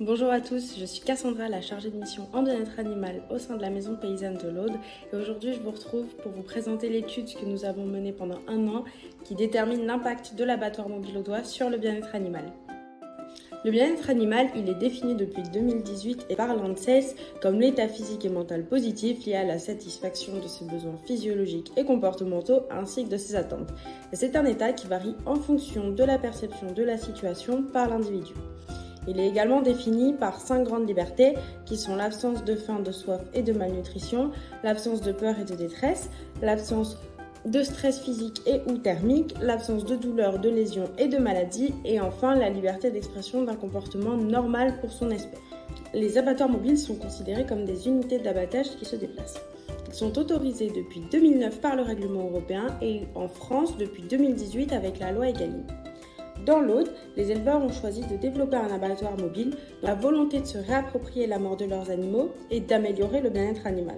Bonjour à tous, je suis Cassandra, la chargée de mission en bien-être animal au sein de la maison paysanne de l'Aude. Et aujourd'hui, je vous retrouve pour vous présenter l'étude que nous avons menée pendant un an qui détermine l'impact de l'abattoir mobile Audois sur le bien-être animal. Le bien-être animal, il est défini depuis 2018 et par l'ANSES comme l'état physique et mental positif lié à la satisfaction de ses besoins physiologiques et comportementaux ainsi que de ses attentes. Et c'est un état qui varie en fonction de la perception de la situation par l'individu. Il est également défini par 5 grandes libertés qui sont l'absence de faim, de soif et de malnutrition, l'absence de peur et de détresse, l'absence de stress physique et ou thermique, l'absence de douleur, de lésions et de maladies, et enfin la liberté d'expression d'un comportement normal pour son espèce. Les abattoirs mobiles sont considérés comme des unités d'abattage qui se déplacent. Ils sont autorisés depuis 2009 par le règlement européen et en France depuis 2018 avec la loi Egalim. Dans l'Aude, les éleveurs ont choisi de développer un abattoir mobile dans la volonté de se réapproprier la mort de leurs animaux et d'améliorer le bien-être animal.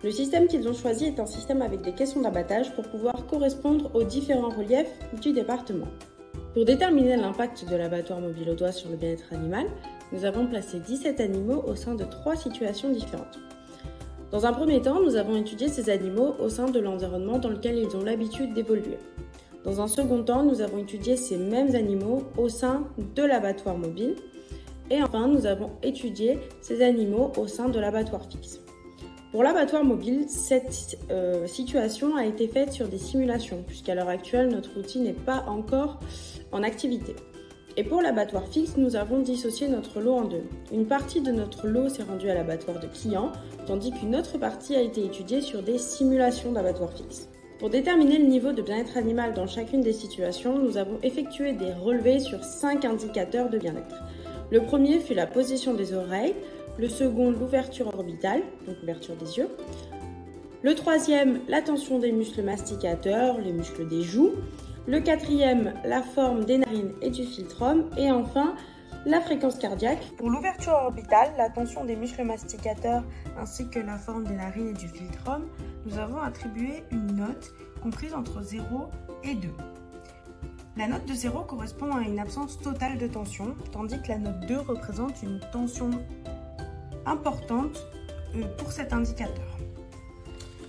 Le système qu'ils ont choisi est un système avec des caissons d'abattage pour pouvoir correspondre aux différents reliefs du département. Pour déterminer l'impact de l'abattoir mobile Audois sur le bien-être animal, nous avons placé 17 animaux au sein de 3 situations différentes. Dans un premier temps, nous avons étudié ces animaux au sein de l'environnement dans lequel ils ont l'habitude d'évoluer. Dans un second temps, nous avons étudié ces mêmes animaux au sein de l'abattoir mobile. Et enfin, nous avons étudié ces animaux au sein de l'abattoir fixe. Pour l'abattoir mobile, cette situation a été faite sur des simulations, puisqu'à l'heure actuelle, notre outil n'est pas encore en activité. Et pour l'abattoir fixe, nous avons dissocié notre lot en deux. Une partie de notre lot s'est rendue à l'abattoir de clients, tandis qu'une autre partie a été étudiée sur des simulations d'abattoir fixe. Pour déterminer le niveau de bien-être animal dans chacune des situations, nous avons effectué des relevés sur 5 indicateurs de bien-être. Le premier fut la position des oreilles, le second l'ouverture orbitale, donc l'ouverture des yeux, le troisième la tension des muscles masticateurs, les muscles des joues, le quatrième la forme des narines et du philtrum, et enfin la fréquence cardiaque. Pour l'ouverture orbitale, la tension des muscles masticateurs ainsi que la forme des narines et du philtrum, nous avons attribué une note comprise entre 0 et 2. La note de 0 correspond à une absence totale de tension, tandis que la note 2 représente une tension importante pour cet indicateur.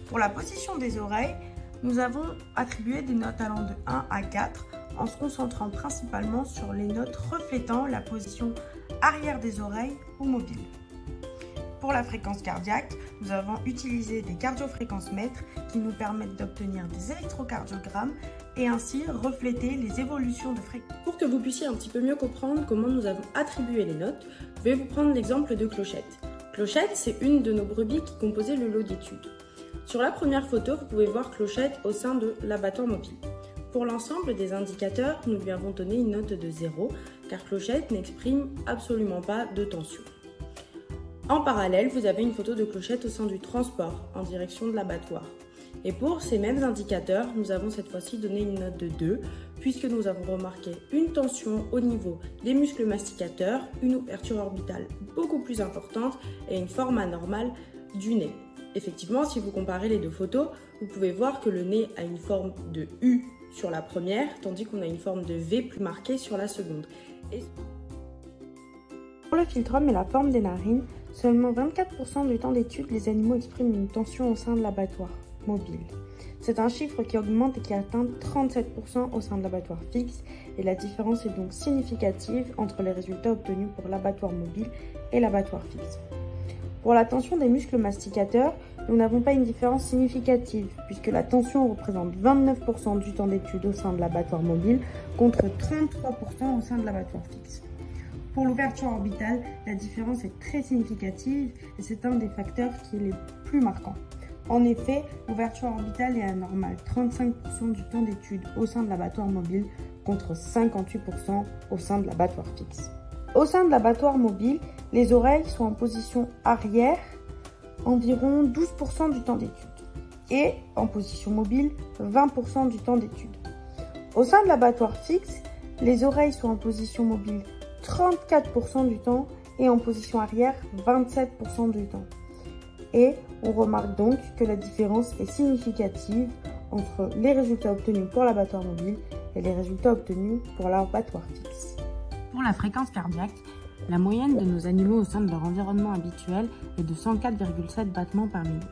Pour la position des oreilles, nous avons attribué des notes allant de 1 à 4 en se concentrant principalement sur les notes reflétant la position arrière des oreilles ou mobile. Pour la fréquence cardiaque, nous avons utilisé des cardiofréquencemètres qui nous permettent d'obtenir des électrocardiogrammes et ainsi refléter les évolutions de fréquence. Pour que vous puissiez un petit peu mieux comprendre comment nous avons attribué les notes, je vais vous prendre l'exemple de Clochette. Clochette, c'est une de nos brebis qui composait le lot d'études. Sur la première photo, vous pouvez voir Clochette au sein de l'abattoir mobile. Pour l'ensemble des indicateurs, nous lui avons donné une note de 0, car Clochette n'exprime absolument pas de tension. En parallèle, vous avez une photo de Clochette au sein du transport, en direction de l'abattoir. Et pour ces mêmes indicateurs, nous avons cette fois-ci donné une note de 2, puisque nous avons remarqué une tension au niveau des muscles masticateurs, une ouverture orbitale beaucoup plus importante et une forme anormale du nez. Effectivement, si vous comparez les deux photos, vous pouvez voir que le nez a une forme de U sur la première, tandis qu'on a une forme de V plus marquée sur la seconde. Pour le philtrum et la forme des narines, seulement 24% du temps d'étude, les animaux expriment une tension au sein de l'abattoir mobile. C'est un chiffre qui augmente et qui atteint 37% au sein de l'abattoir fixe, et la différence est donc significative entre les résultats obtenus pour l'abattoir mobile et l'abattoir fixe. Pour la tension des muscles masticateurs, nous n'avons pas une différence significative, puisque la tension représente 29% du temps d'étude au sein de l'abattoir mobile, contre 33% au sein de l'abattoir fixe. Pour l'ouverture orbitale, la différence est très significative et c'est un des facteurs qui est le plus marquant. En effet, l'ouverture orbitale est anormale, 35% du temps d'étude au sein de l'abattoir mobile, contre 58% au sein de l'abattoir fixe. Au sein de l'abattoir mobile, les oreilles sont en position arrière environ 12% du temps d'étude et en position mobile 20% du temps d'étude. Au sein de l'abattoir fixe, les oreilles sont en position mobile 34% du temps et en position arrière 27% du temps. Et on remarque donc que la différence est significative entre les résultats obtenus pour l'abattoir mobile et les résultats obtenus pour l'abattoir fixe. Pour la fréquence cardiaque, La moyenne de nos animaux au sein de leur environnement habituel est de 104,7 battements par minute.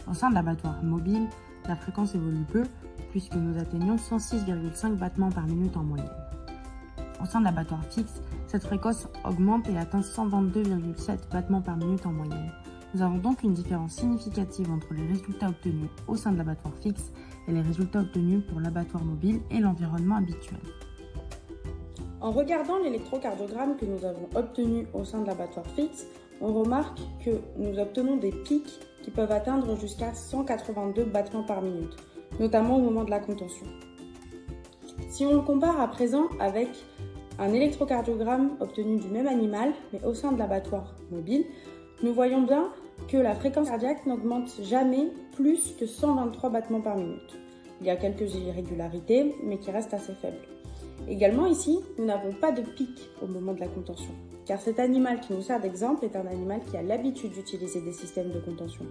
Au sein de l'abattoir mobile, la fréquence évolue peu puisque nous atteignons 106,5 battements par minute en moyenne. Au sein de l'abattoir fixe, cette fréquence augmente et atteint 122,7 battements par minute en moyenne. Nous avons donc une différence significative entre les résultats obtenus au sein de l'abattoir fixe et les résultats obtenus pour l'abattoir mobile et l'environnement habituel. En regardant l'électrocardiogramme que nous avons obtenu au sein de l'abattoir fixe, on remarque que nous obtenons des pics qui peuvent atteindre jusqu'à 182 battements par minute, notamment au moment de la contention. Si on le compare à présent avec un électrocardiogramme obtenu du même animal, mais au sein de l'abattoir mobile, nous voyons bien que la fréquence cardiaque n'augmente jamais plus que 123 battements par minute. Il y a quelques irrégularités, mais qui restent assez faibles. Également ici, nous n'avons pas de pic au moment de la contention, car cet animal qui nous sert d'exemple est un animal qui a l'habitude d'utiliser des systèmes de contention.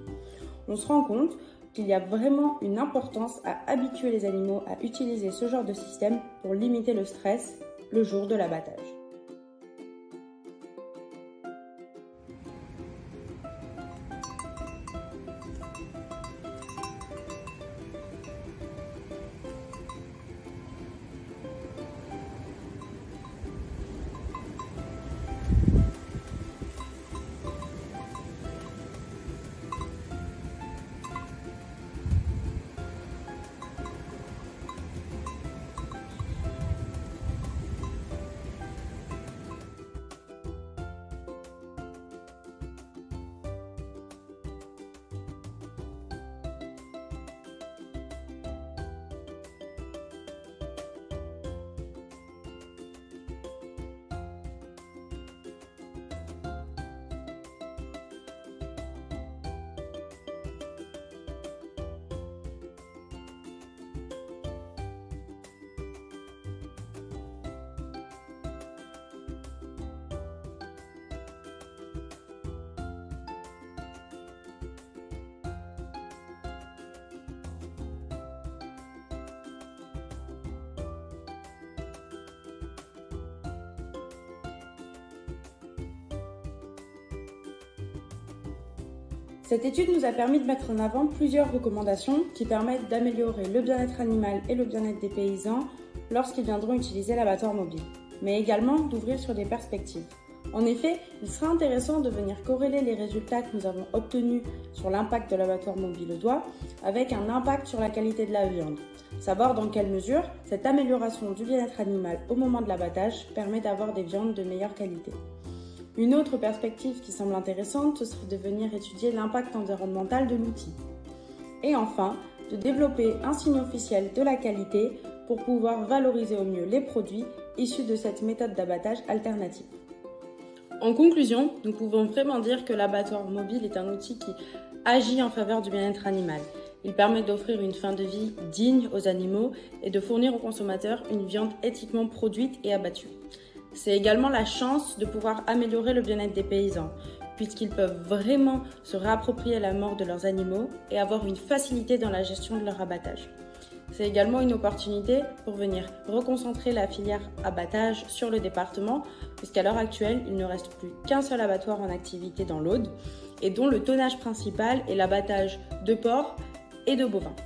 On se rend compte qu'il y a vraiment une importance à habituer les animaux à utiliser ce genre de système pour limiter le stress le jour de l'abattage. Cette étude nous a permis de mettre en avant plusieurs recommandations qui permettent d'améliorer le bien-être animal et le bien-être des paysans lorsqu'ils viendront utiliser l'abattoir mobile, mais également d'ouvrir sur des perspectives. En effet, il sera intéressant de venir corréler les résultats que nous avons obtenus sur l'impact de l'abattoir mobile au doigt avec un impact sur la qualité de la viande. Savoir dans quelle mesure cette amélioration du bien-être animal au moment de l'abattage permet d'avoir des viandes de meilleure qualité. Une autre perspective qui semble intéressante, ce serait de venir étudier l'impact environnemental de l'outil. Et enfin, de développer un signe officiel de la qualité pour pouvoir valoriser au mieux les produits issus de cette méthode d'abattage alternative. En conclusion, nous pouvons vraiment dire que l'abattoir mobile est un outil qui agit en faveur du bien-être animal. Il permet d'offrir une fin de vie digne aux animaux et de fournir aux consommateurs une viande éthiquement produite et abattue. C'est également la chance de pouvoir améliorer le bien-être des paysans, puisqu'ils peuvent vraiment se réapproprier la mort de leurs animaux et avoir une facilité dans la gestion de leur abattage. C'est également une opportunité pour venir reconcentrer la filière abattage sur le département, puisqu'à l'heure actuelle, il ne reste plus qu'un seul abattoir en activité dans l'Aude, et dont le tonnage principal est l'abattage de porcs et de bovins.